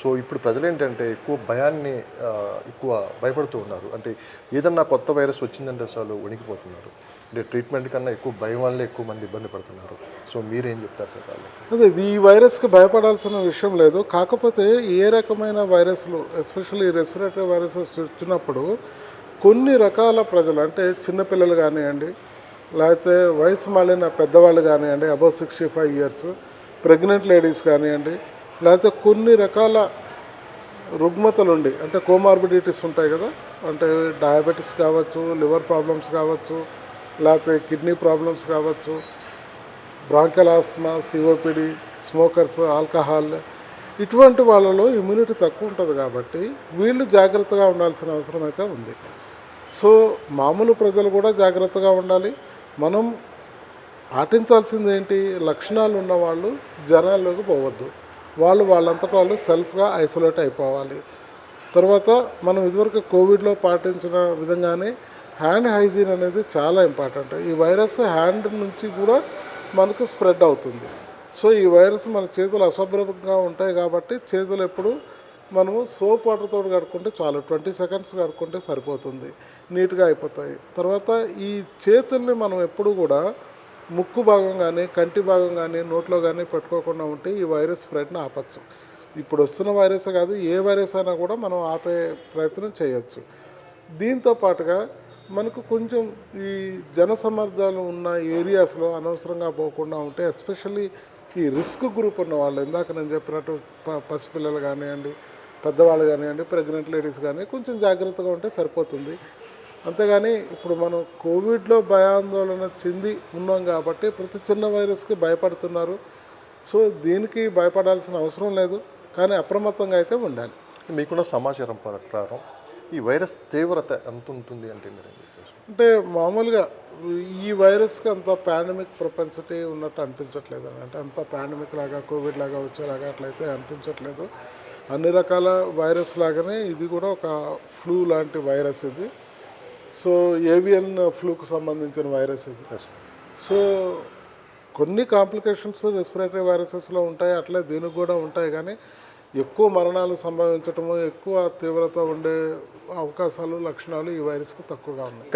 So ఇప్పుడు ప్రజలేంటంటే ఎక్కువ భయాన్ని ఎక్కువ భయపడుతూ ఉన్నారు. అంటే ఏదన్నా కొత్త వైరస్ వచ్చిందంటే అసలు వణికిపోతున్నారు. అంటే ట్రీట్మెంట్ కన్నా ఎక్కువ భయం వల్లే ఎక్కువ మంది ఇబ్బంది పడుతున్నారు. సో మీరేం చెప్తారు సార్ వాళ్ళకి? అదే ఈ వైరస్కి భయపడాల్సిన విషయం లేదు. కాకపోతే ఏ రకమైన వైరస్లు ఎస్పెషల్లీ రెస్పిరేటరీ వైరసెస్ వచ్చినప్పుడు కొన్ని రకాల ప్రజలు అంటే చిన్నపిల్లలు కానివ్వండి, లేకపోతే వయసు మళ్ళిన పెద్దవాళ్ళు కానివ్వండి, అబౌవ్ 65 ఇయర్స్, ప్రెగ్నెంట్ లేడీస్ కానివ్వండి, లేకపోతే కొన్ని రకాల రుగ్మతలు ఉండి అంటే కోమార్బిడిటీస్ ఉంటాయి కదా, అంటే డయాబెటీస్ కావచ్చు, లివర్ ప్రాబ్లమ్స్ కావచ్చు, లేకపోతే కిడ్నీ ప్రాబ్లమ్స్ కావచ్చు, branchial Asma, COPD, smokers, alcohol, ఇటువంటి వాళ్ళలో ఇమ్యూనిటీ తక్కువ ఉంటుంది కాబట్టి వీళ్ళు జాగ్రత్తగా ఉండాల్సిన అవసరం అయితే ఉంది. సో మామూలు ప్రజలు కూడా జాగ్రత్తగా ఉండాలి. మనం పాటించాల్సింది ఏంటి, లక్షణాలు ఉన్నవాళ్ళు జనాల్లోకి పోవద్దు. వాళ్ళంతటా వాళ్ళు సెల్ఫ్గా ఐసోలేట్ అయిపోవాలి. తర్వాత మనం ఇదివరకు కోవిడ్లో పాటించిన విధంగానే హ్యాండ్ హైజీన్ అనేది చాలా ఇంపార్టెంట్. ఈ వైరస్ హ్యాండ్ నుంచి కూడా మనకు స్ప్రెడ్ అవుతుంది. సో ఈ వైరస్ మన చేతులు అశుభ్రంగా ఉంటాయి కాబట్టి చేతులు ఎప్పుడు మనము సోప్ వాటర్తో కడుక్కుంటే చాలు, 20 సెకండ్స్ కడుక్కుంటే సరిపోతుంది, నీట్గా అయిపోతాయి. తర్వాత ఈ చేతుల్ని మనం ఎప్పుడు కూడా ముక్కు భాగం కానీ కంటి భాగం కానీ నోట్లో కానీ పెట్టుకోకుండా ఉంటే ఈ వైరస్ స్ప్రెడ్ని ఆపచ్చు. ఇప్పుడు వస్తున్న వైరస్ కాదు, ఏ వైరస్ అయినా కూడా మనం ఆపే ప్రయత్నం చేయొచ్చు. దీంతో పాటుగా మనకు కొంచెం ఈ జనసమర్థాలు ఉన్న ఏరియాస్లో అనవసరంగా పోకుండా ఉంటే, ఎస్పెషల్లీ ఈ రిస్క్ గ్రూప్ ఉన్న వాళ్ళు, ఇందాక నేను చెప్పినట్టు పసిపిల్లలు కానివ్వండి, పెద్దవాళ్ళు కానివ్వండి, ప్రెగ్నెంట్ లేడీస్ కానీ కొంచెం జాగ్రత్తగా ఉంటే సరిపోతుంది. అంతేగాని ఇప్పుడు మనం కోవిడ్లో భయాందోళన చెంది ఉన్నాం కాబట్టి ప్రతి చిన్న వైరస్కి భయపడుతున్నారు. సో దీనికి భయపడాల్సిన అవసరం లేదు, కానీ అప్రమత్తంగా అయితే ఉండాలి. మీకున్న సమాచారం ప్రకారం ఈ వైరస్ తీవ్రత ఎంత ఉంటుంది అంటే మీరు ఏం చెప్పేసి? అంటే మామూలుగా ఈ వైరస్కి అంత పాండమిక్ ప్రొపెన్సిటీ ఉన్నట్టు అనిపించట్లేదు. అంటే అంత పాండమిక్ లాగా కోవిడ్ లాగా వచ్చేలాగా అట్లయితే అనిపించట్లేదు. అన్ని రకాల వైరస్ లాగానే ఇది కూడా ఒక ఫ్లూ లాంటి వైరస్ ఇది. సో ఏవియన్ ఫ్లూకు సంబంధించిన వైరస్ ఇది. సో కొన్ని కాంప్లికేషన్స్ రెస్పిరేటరీ వైరసెస్లో ఉంటాయి, అట్లే దీనికి కూడా ఉంటాయి. కానీ ఎక్కువ మరణాలు సంభవించటము, ఎక్కువ తీవ్రత ఉండే అవకాశాలు, లక్షణాలు ఈ వైరస్కి తక్కువగా ఉన్నాయి.